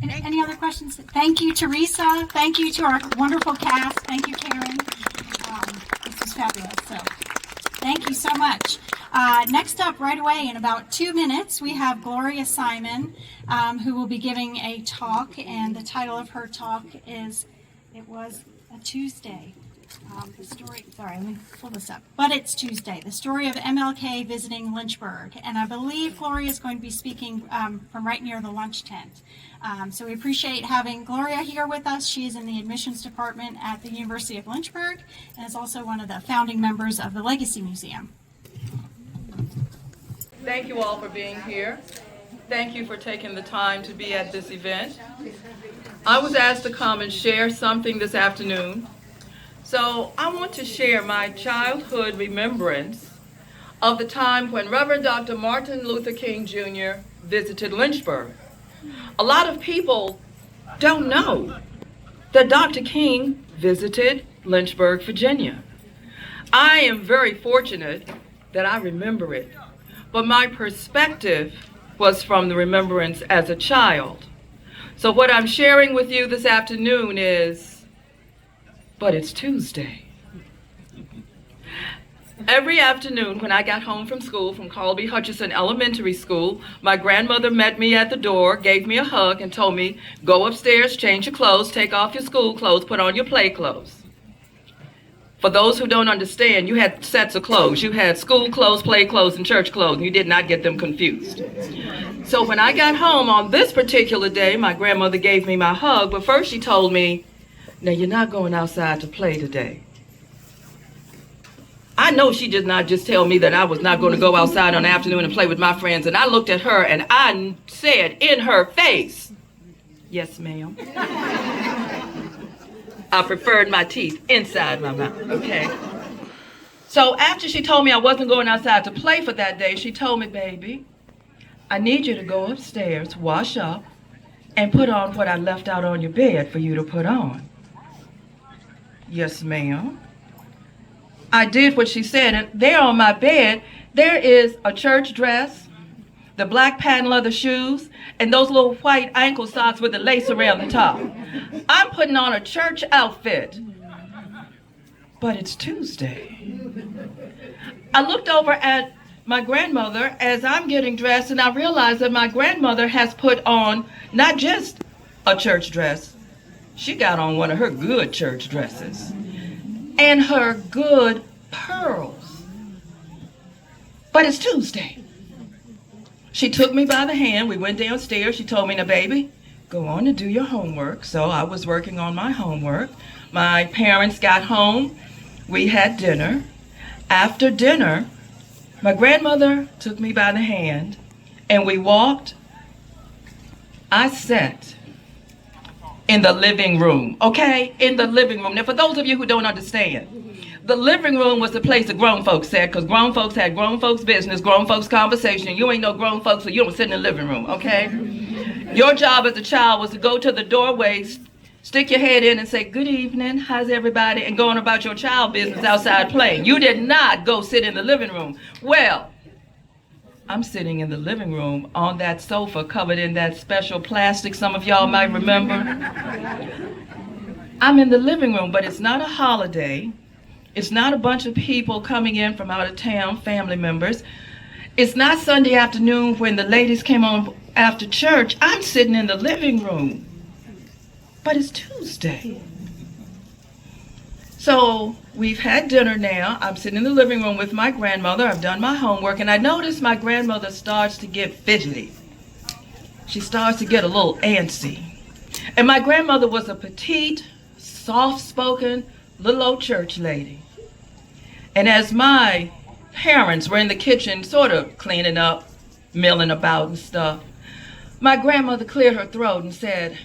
Any other questions? Thank you, Teresa. Thank you to our wonderful cast. Thank you, Karen. This was fabulous. So, thank you so much. Next up, right away, in about 2 minutes, we have Gloria Simon, who will be giving a talk, and the title of her talk is "It Was a Tuesday." The story, sorry, let me pull this up. But it's Tuesday, the story of MLK visiting Lynchburg. And I believe Gloria is going to be speaking from right near the lunch tent. So we appreciate having Gloria here with us. She is in the admissions department at the University of Lynchburg and is also one of the founding members of the Legacy Museum. Thank you all for being here. Thank you for taking the time to be at this event. I was asked to come and share something this afternoon. So I want to share my childhood remembrance of the time when Reverend Dr. Martin Luther King Jr. visited Lynchburg. A lot of people don't know that Dr. King visited Lynchburg, Virginia. I am very fortunate that I remember it, but my perspective was from the remembrance as a child. So what I'm sharing with you this afternoon is, but it's Tuesday. Every afternoon when I got home from school, from Carl B. Hutchison Elementary School, my grandmother met me at the door, gave me a hug, and told me, go upstairs, change your clothes, take off your school clothes, put on your play clothes. For those who don't understand, you had sets of clothes. You had school clothes, play clothes, and church clothes, and you did not get them confused. So when I got home on this particular day, my grandmother gave me my hug, but first she told me, now, you're not going outside to play today. I know she did not just tell me that I was not going to go outside on the afternoon and play with my friends, and I looked at her and I said in her face, yes, ma'am. I preferred my teeth inside my mouth, okay? So after she told me I wasn't going outside to play for that day, she told me, baby, I need you to go upstairs, wash up, and put on what I left out on your bed for you to put on. Yes, ma'am. I did what she said, and there on my bed, there is a church dress, the black patent leather shoes, and those little white ankle socks with the lace around the top. I'm putting on a church outfit, but it's Tuesday. I looked over at my grandmother as I'm getting dressed, and I realized that my grandmother has put on not just a church dress, she got on one of her good church dresses and her good pearls. But it's Tuesday. She took me by the hand. We went downstairs. She told me, now, baby, go on and do your homework. So I was working on my homework. My parents got home. We had dinner. After dinner, my grandmother took me by the hand and we walked. I sat in the living room, okay? In the living room. Now, for those of you who don't understand, the living room was the place that grown folks sat, because grown folks had grown folks business, grown folks conversation. You ain't no grown folks, so you don't sit in the living room, okay? Your job as a child was to go to the doorway, stick your head in and say, good evening, how's everybody, and go on about your child business outside playing. You did not go sit in the living room. Well, I'm sitting in the living room on that sofa covered in that special plastic some of y'all might remember. I'm in the living room, but it's not a holiday. It's not a bunch of people coming in from out of town, family members. It's not Sunday afternoon when the ladies came on after church. I'm sitting in the living room, but it's Tuesday. So we've had dinner now. I'm sitting in the living room with my grandmother. I've done my homework, and I notice my grandmother starts to get fidgety. She starts to get a little antsy. And my grandmother was a petite, soft-spoken, little old church lady. And as my parents were in the kitchen sort of cleaning up, milling about and stuff, my grandmother cleared her throat and said,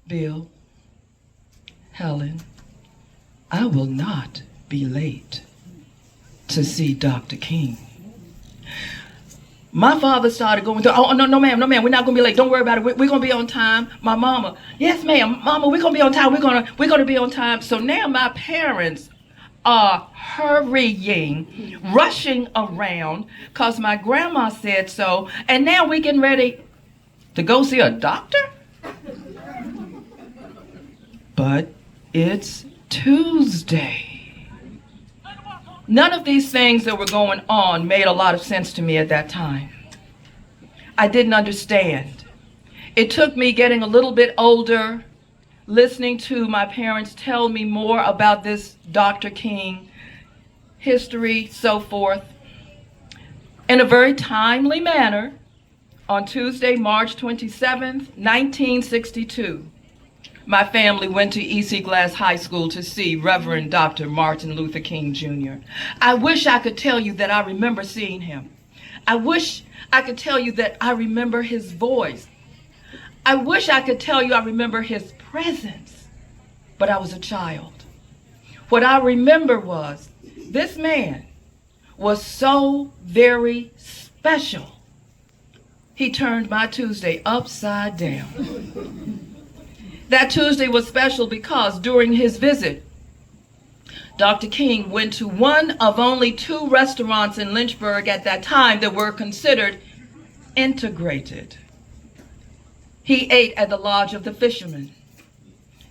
Bill, Helen, I will not be late to see Dr. King. My father started going through, oh, no, ma'am, we're not going to be late. Don't worry about it. We're going to be on time. My mama, yes, ma'am, mama, we're going to be on time. We're going to be on time. So now my parents are hurrying, rushing around because my grandma said so, and now we getting ready to go see a doctor? But it's Tuesday. None of these things that were going on made a lot of sense to me at that time. I didn't understand. It took me getting a little bit older, listening to my parents tell me more about this Dr. King, history, so forth. In a very timely manner, on Tuesday, March 27th, 1962, my family went to E.C. Glass High School to see Reverend Dr. Martin Luther King Jr. I wish I could tell you that I remember seeing him. I wish I could tell you that I remember his voice. I wish I could tell you I remember his presence, but I was a child. What I remember was this man was so very special. He turned my Tuesday upside down. That Tuesday was special because during his visit, Dr. King went to one of only 2 restaurants in Lynchburg at that time that were considered integrated. He ate at the Lodge of the Fishermen.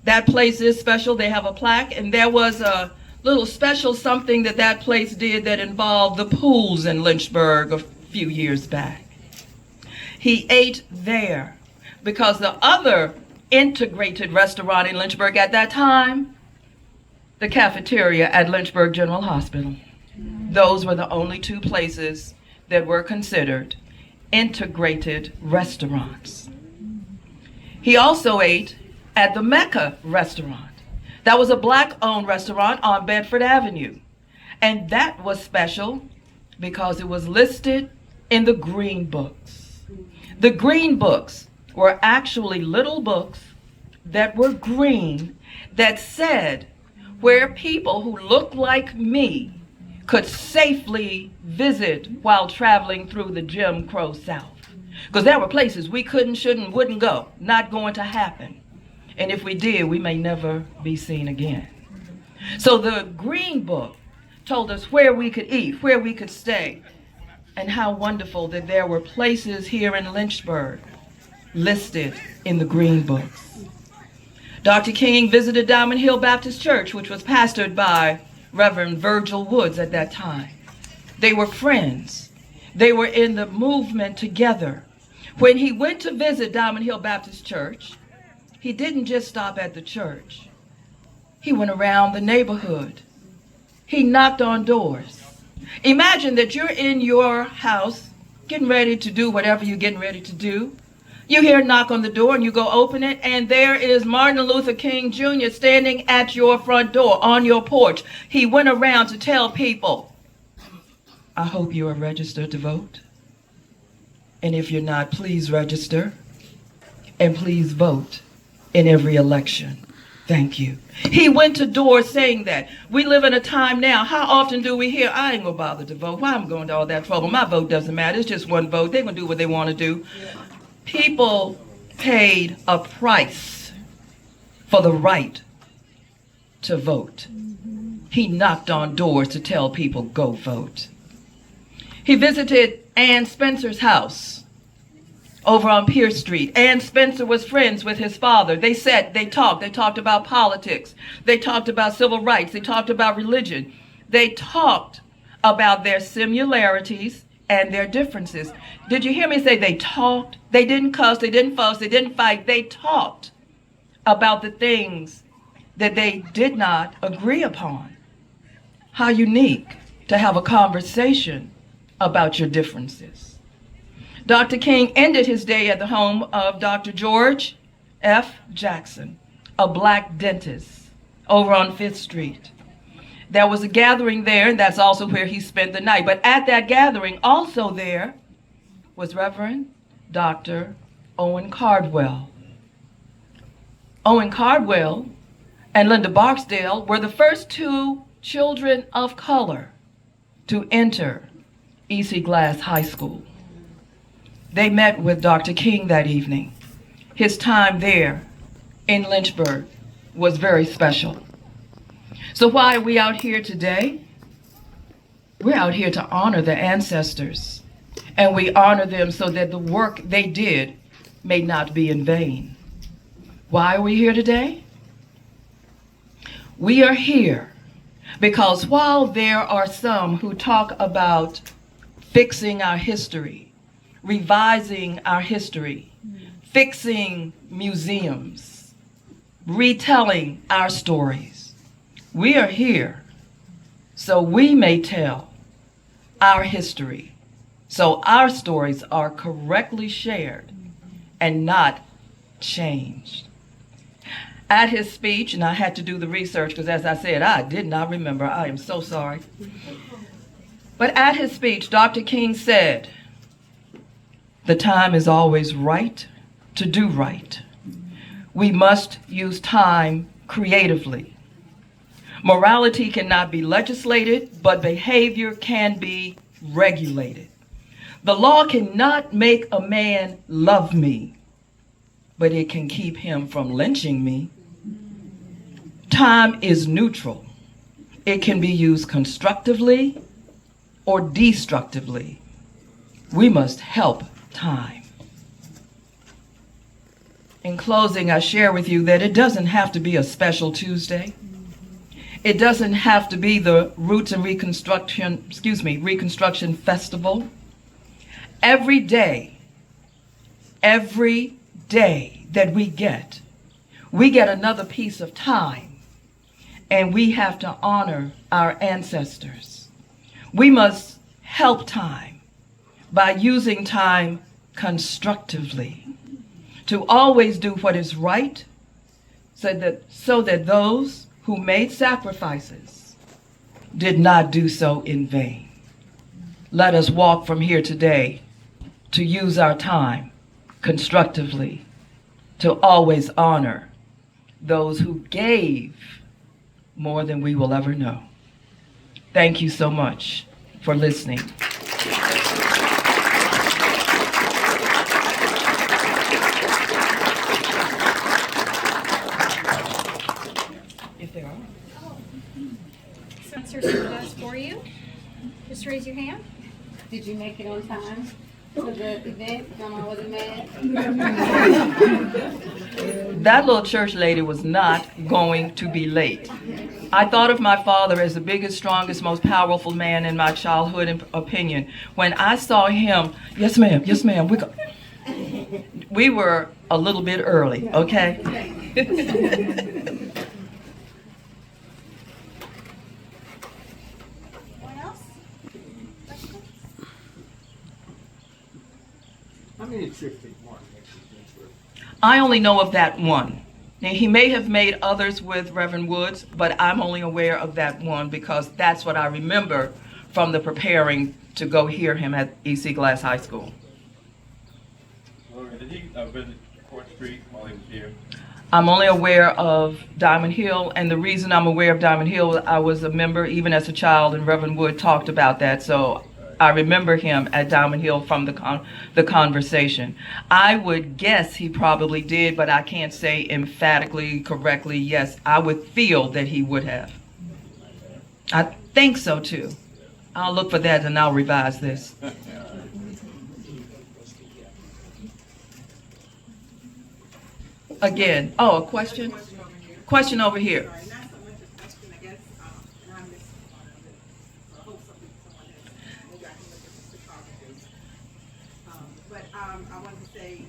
That place is special. They have a plaque, and there was a little special something that place did that involved the pools in Lynchburg a few years back. He ate there because the other integrated restaurant in Lynchburg at that time, the cafeteria at Lynchburg General Hospital, those were the only 2 places that were considered integrated restaurants. He also ate at the Mecca restaurant. That was a Black-owned restaurant on Bedford Avenue. And that was special because it was listed in the Green Books. The Green Books were actually little books that were green that said where people who looked like me could safely visit while traveling through the Jim Crow South. Because there were places we couldn't, shouldn't, wouldn't go, not going to happen. And if we did, we may never be seen again. So the Green Book told us where we could eat, where we could stay, and how wonderful that there were places here in Lynchburg listed in the Green Books. Dr. King visited Diamond Hill Baptist Church, which was pastored by Reverend Virgil Woods at that time. They were friends. They were in the movement together. When he went to visit Diamond Hill Baptist Church, he didn't just stop at the church. He went around the neighborhood. He knocked on doors. Imagine that you're in your house getting ready to do whatever you're getting ready to do. You hear a knock on the door and you go open it, and there is Martin Luther King Jr. standing at your front door on your porch. He went around to tell people, I hope you are registered to vote. And if you're not, please register and please vote in every election. Thank you. He went to doors saying that. We live in a time now, how often do we hear, I ain't gonna bother to vote. Why I'm going to all that trouble? My vote doesn't matter. It's just one vote. They're gonna do what they want to do. People paid a price for the right to vote. He knocked on doors to tell people, go vote. He visited Ann Spencer's house over on Pierce Street. Ann Spencer was friends with his father. They sat, they talked about politics. They talked about civil rights. They talked about religion. They talked about their similarities and their differences. Did you hear me say they talked? They didn't cuss, they didn't fuss, they didn't fight. They talked about the things that they did not agree upon. How unique to have a conversation about your differences. Dr. King ended his day at the home of Dr. George F. Jackson, a black dentist, over on 5th Street. There was a gathering there, and that's also where he spent the night. But at that gathering, also there, was Reverend Dr. Owen Cardwell. Owen Cardwell and Linda Barksdale were the first 2 children of color to enter E.C. Glass High School. They met with Dr. King that evening. His time there in Lynchburg was very special. So why are we out here today? We're out here to honor the ancestors, and we honor them so that the work they did may not be in vain. Why are we here today? We are here because while there are some who talk about fixing our history, revising our history, fixing museums, retelling our stories, we are here so we may tell our history, so our stories are correctly shared and not changed. At his speech, and I had to do the research because as I said, I did not remember. I am so sorry. But at his speech, Dr. King said, "The time is always right to do right. We must use time creatively. Morality cannot be legislated, but behavior can be regulated. The law cannot make a man love me, but it can keep him from lynching me. Time is neutral. It can be used constructively or destructively. We must help time." In closing, I share with you that it doesn't have to be a special Tuesday. It doesn't have to be the Roots and Reconstruction Festival. Every day that we get another piece of time, and we have to honor our ancestors. We must help time by using time constructively to always do what is right so that those who made sacrifices did not do so in vain. Let us walk from here today to use our time constructively, to always honor those who gave more than we will ever know. Thank you so much for listening. If there are. Answer some of those for you. Just raise your hand. Did you make it on time for the event? Grandma wasn't mad? That little church lady was not going to be late. I thought of my father as the biggest, strongest, most powerful man in my childhood opinion. When I saw him, yes ma'am, we were a little bit early, okay? Anyone else? How many trips did Martin make to Lynchburg? I only know of that one. Now, he may have made others with Reverend Woods, but I'm only aware of that one because that's what I remember from the preparing to go hear him at E.C. Glass High School. Gloria, did he visit Court Street while he was here? I'm only aware of Diamond Hill, and the reason I'm aware of Diamond Hill, I was a member even as a child, and Reverend Wood talked about that, so I remember him at Diamond Hill from the conversation. I would guess he probably did, but I can't say emphatically, correctly, yes. I would feel that he would have. I think so too. I'll look for that and I'll revise this. Again, a question? Question over here. Not so much a question, I guess, and I missed part of it. So I hope someone has, maybe I can look at the photographers. But I wanted to say,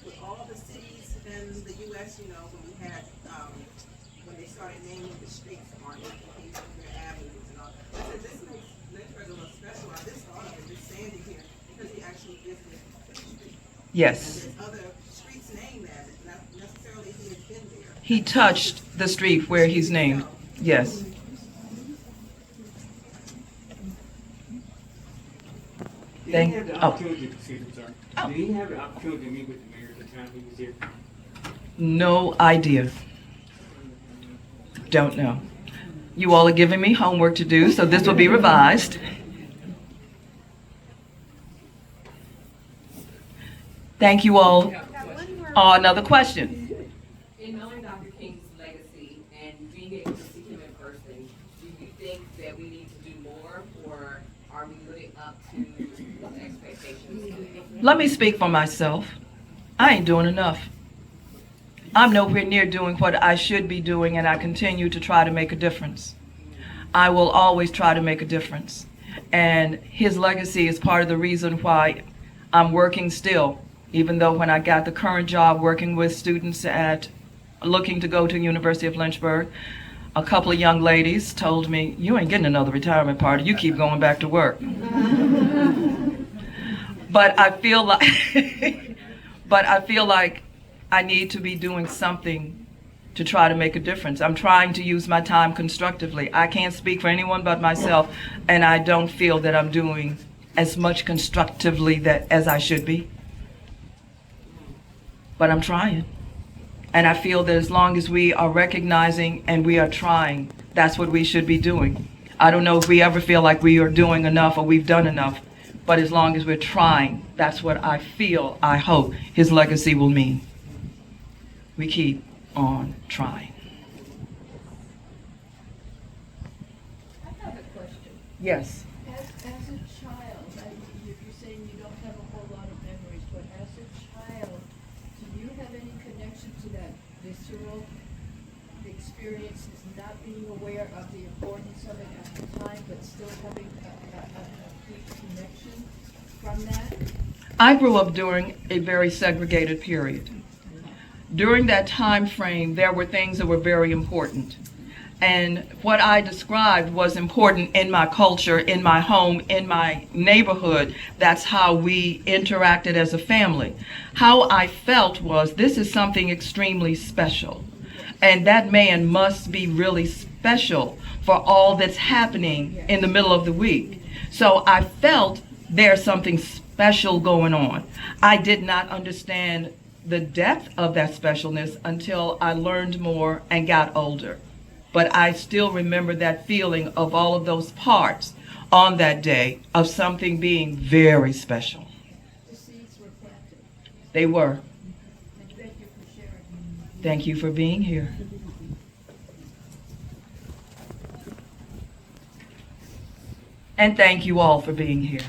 with all the cities in the U.S., you know, when we had, when they started naming the streets, Martin Luther King Jr. avenues and all, I said, this makes Lynchburg a little special. I just thought of it, just standing here, because he actually visited the street. Yes. And there's other streets named that, not necessarily he has been there. He touched the street where he's named. Yes. Did Thank- he have the oh. opportunity, excuse me, sir. Oh. Did he have the opportunity to meet with the mayor at the time he was here? No idea. Don't know. You all are giving me homework to do, so this will be revised. Thank you all. Another question. In knowing Dr. King's legacy and being able to see him in person, Let me speak for myself. I ain't doing enough. I'm nowhere near doing what I should be doing, and I continue to try to make a difference. I will always try to make a difference. And his legacy is part of the reason why I'm working still, even though when I got the current job working with students at looking to go to University of Lynchburg, a couple of young ladies told me, "You ain't getting another retirement party. You keep going back to work." But I feel like I need to be doing something to try to make a difference. I'm trying to use my time constructively. I can't speak for anyone but myself, and I don't feel that I'm doing as much constructively as I should be. But I'm trying. And I feel that as long as we are recognizing and we are trying, that's what we should be doing. I don't know if we ever feel like we are doing enough or we've done enough, but as long as we're trying, that's what I feel, I hope his legacy will mean. We keep on trying. I have a question. Yes. As a child, you're saying you don't have a whole lot of memories, but as a child, do you have any connection to that visceral experience, not being aware of the importance of it at the time, but still having a deep connection from that? I grew up during a very segregated period. During that time frame, there were things that were very important. And what I described was important in my culture, in my home, in my neighborhood. That's how we interacted as a family. How I felt was, this is something extremely special. And that man must be really special for all that's happening in the middle of the week. So I felt there's something special going on. I did not understand the depth of that specialness until I learned more and got older. But I still remember that feeling of all of those parts on that day of something being very special. The seeds were planted. They were. And thank you for sharing. Thank you for being here. And thank you all for being here.